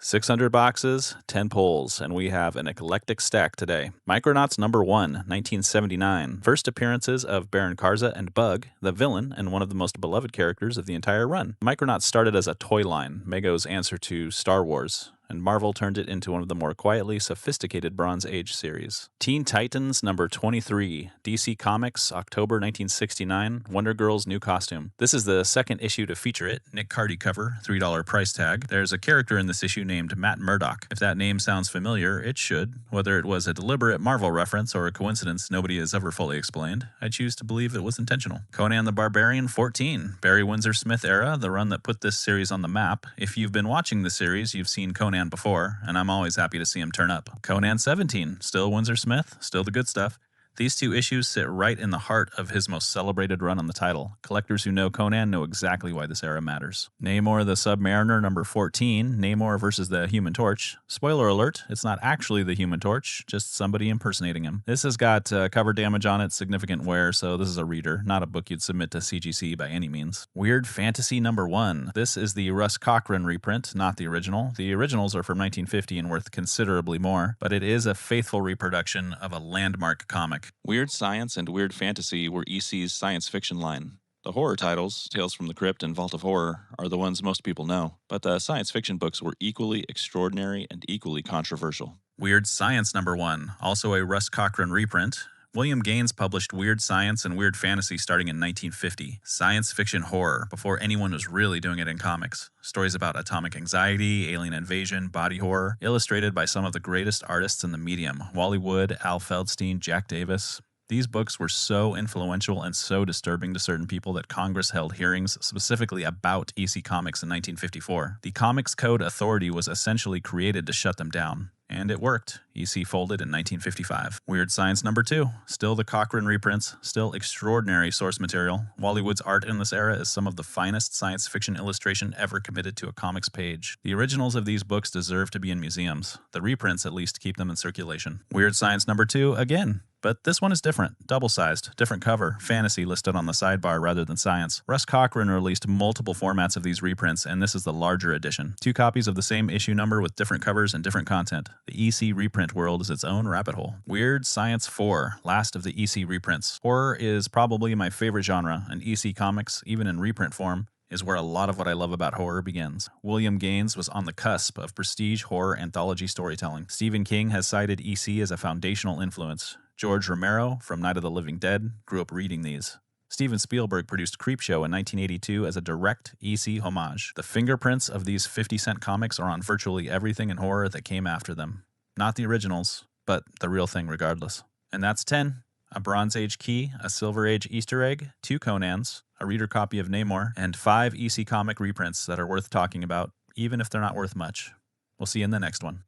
600 boxes, 10 pulls, and we have an eclectic stack today. Micronauts number 1, 1979. First appearances of Baron Karza and Bug, the villain and one of the most beloved characters of the entire run. Micronauts started as a toy line, Mego's answer to Star Wars, and Marvel turned it into one of the more quietly sophisticated Bronze Age series. Teen Titans number 23, DC Comics, October 1969, Wonder Girl's new costume. This is the second issue to feature it, Nick Cardy cover, $3 price tag. There's a character in this issue named Matt Murdock. If that name sounds familiar, it should. Whether it was a deliberate Marvel reference or a coincidence nobody has ever fully explained, I choose to believe it was intentional. Conan the Barbarian 14, Barry Windsor Smith era, the run that put this series on the map. If you've been watching the series, you've seen Conan before, and I'm always happy to see him turn up. Conan 17, still Windsor Smith, still the good stuff. These two issues sit right in the heart of his most celebrated run on the title. Collectors who know Conan know exactly why this era matters. Namor the Submariner number 14, Namor versus the Human Torch. Spoiler alert, it's not actually the Human Torch, just somebody impersonating him. This has got cover damage on it, significant wear, so this is a reader, not a book you'd submit to CGC by any means. Weird Fantasy number 1. This is the Russ Cochran reprint, not the original. The originals are from 1950 and worth considerably more, but it is a faithful reproduction of a landmark comic. Weird Science and Weird Fantasy were EC's science fiction line. The horror titles, Tales from the Crypt and Vault of Horror, are the ones most people know, but the science fiction books were equally extraordinary and equally controversial. Weird Science number 1, also a Russ Cochran reprint. William Gaines published Weird Science and Weird Fantasy starting in 1950. Science fiction horror, before anyone was really doing it in comics. Stories about atomic anxiety, alien invasion, body horror, illustrated by some of the greatest artists in the medium. Wally Wood, Al Feldstein, Jack Davis. These books were so influential and so disturbing to certain people that Congress held hearings specifically about EC Comics in 1954. The Comics Code Authority was essentially created to shut them down. And it worked. EC folded in 1955. Weird Science number 2. Still the Cochran reprints. Still extraordinary source material. Wally Wood's art in this era is some of the finest science fiction illustration ever committed to a comics page. The originals of these books deserve to be in museums. The reprints at least keep them in circulation. Weird Science number 2 again. But this one is different. Double-sized, different cover, fantasy listed on the sidebar rather than science. Russ Cochran released multiple formats of these reprints, and this is the larger edition. 2 copies of the same issue number with different covers and different content. The EC reprint world is its own rabbit hole. Weird Science 4, last of the EC reprints. Horror is probably my favorite genre, and EC Comics, even in reprint form, is where a lot of what I love about horror begins. William Gaines was on the cusp of prestige horror anthology storytelling. Stephen King has cited EC as a foundational influence. George Romero, from Night of the Living Dead, grew up reading these. Steven Spielberg produced Creepshow in 1982 as a direct EC homage. The fingerprints of these 50-cent comics are on virtually everything in horror that came after them. Not the originals, but the real thing regardless. And that's 10. A Bronze Age key, a Silver Age Easter egg, 2 Conans, a reader copy of Namor, and 5 EC comic reprints that are worth talking about, even if they're not worth much. We'll see you in the next one.